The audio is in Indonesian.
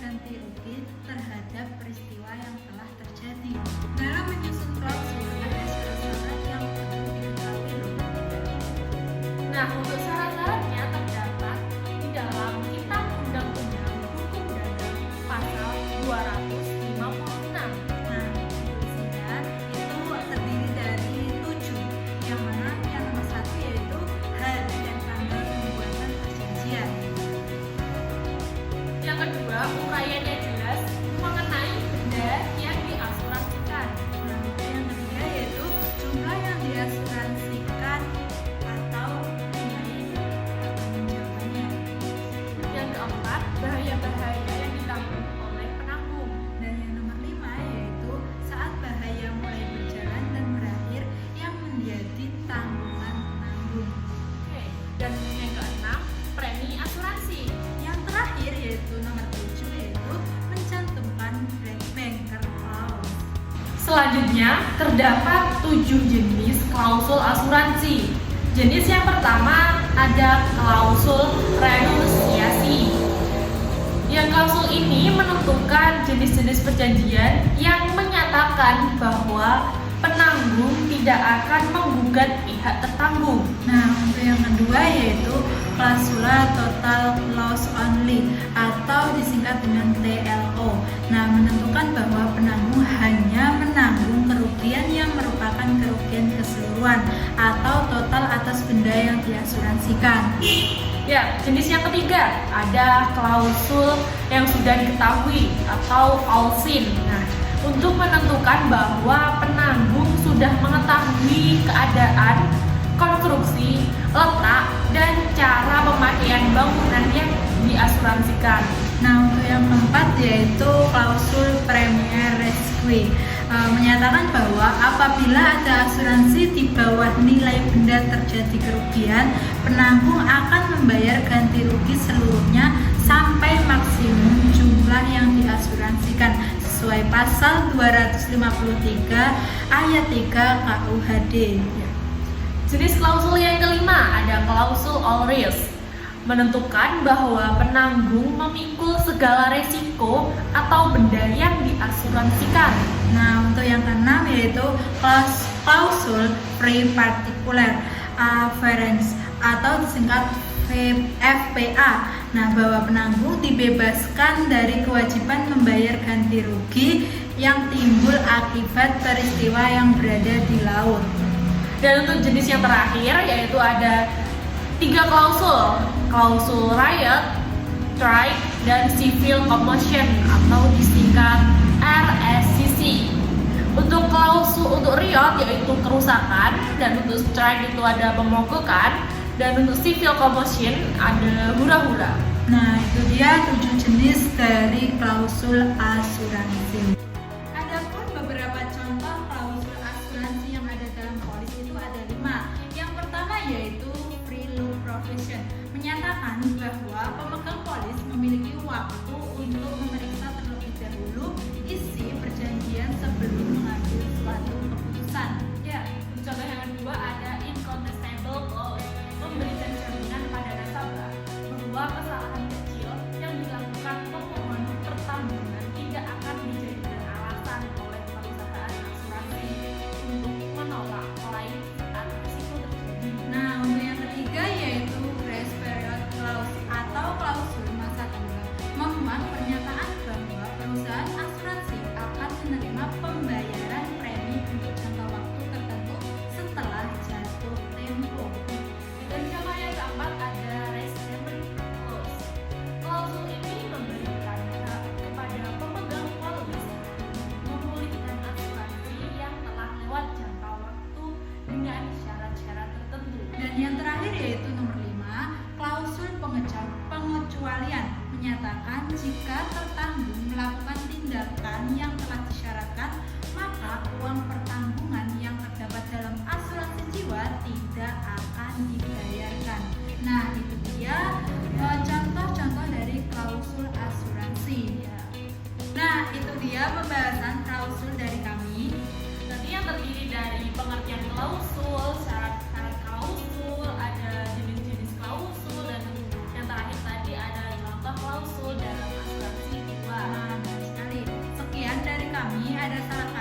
ganti rugi terhadap peristiwa yang telah terjadi. Dalam menyusun klausul ada syarat-syarat yang perlu diketahui loh. Nah, untuk syarat-syaratnya terdapat di dalam Kitab Undang-Undang Hukum Dagang pasal 256. Nah, isinya itu terdiri dari 7, yang mana yang nomor 1 yaitu hari dan tanggal pembuatan perjanjian. Yang kedua, uraiannya jelas mengenai benda yang diasuransikan. Nah, yang ketiga yaitu jumlah yang diasuransikan atau nilai pertanggung jawabannya. Yang keempat, bahaya-bahaya yang ditanggung oleh penanggung. Dan yang nomor 5 yaitu saat bahaya mulai berjalan dan berakhir yang menjadi tanggungan penanggung. Oke. Dan yang keenam, premi asuransi. Yang terakhir yaitu nomor 7 yaitu mencantumkan banker clause. Selanjutnya, terdapat 7 jenis klausul asuransi. Jenis yang pertama ada klausul renusiasi. Yang klausul ini menentukan jenis-jenis perjanjian yang menyatakan bahwa penanggung tidak akan menggugat pihak tertanggung. Nah, untuk yang kedua yaitu klausula total loss only atau disingkat dengan TLO. Nah, menentukan bahwa penanggung hanya menanggung kerugian yang merupakan kerugian keseluruhan atau total atas benda yang diasuransikan. Ya, jenis yang ketiga ada klausul yang sudah diketahui atau all-seen. Nah, untuk menentukan bahwa penanggung sudah mengetahui keadaan, konstruksi, letak, dan cara pemakaian bangunan yang diasuransikan. Nah, untuk yang keempat yaitu klausul premier rescue, menyatakan bahwa apabila ada asuransi di bawah nilai benda terjadi kerugian, penanggung akan membayar ganti rugi seluruhnya sampai maksimum jumlah yang diasuransikan sesuai pasal 253 ayat 3 KUHD. Jenis klausul yang kelima ada klausul all risk, menentukan bahwa penanggung memikul segala resiko atau benda yang diasuransikan. Nah, untuk yang keenam yaitu klausul free particular afference atau disingkat FPA. Nah, bahwa penanggung dibebaskan dari kewajiban membayar ganti rugi yang timbul akibat peristiwa yang berada di laut. Dan untuk jenis yang terakhir yaitu ada 3 klausul, klausul riot, strike, dan civil commotion atau disingkat RSCC. Untuk klausul untuk riot yaitu kerusakan, dan untuk strike itu ada pemogokan, dan untuk civil commotion ada hura-hura. Nah, itu dia 7 jenis dari klausul asuransi. Adapun beberapa contoh klausul asuransi yang ada dalam polis itu ada 5. Yang pertama yaitu prelude provision, menyatakan bahwa pemegang polis memiliki waktu untuk memeriksa terlebih dahulu isi perjanjian sebelum mengambil suatu keputusan. Ya, contoh yang kedua ada incontestable clause, memberikan jaminan pada nasabah bahwa kesalahan kecil yang dilakukan pemohon pertanggungan tidak akan dijadikan alasan oleh perusahaan asuransi untuk menolak klaim saat risiko terjadi. Nah, untuk yang ketiga yaitu grace period clause atau klausul masa tenggang, memuat pernyataan ada syarat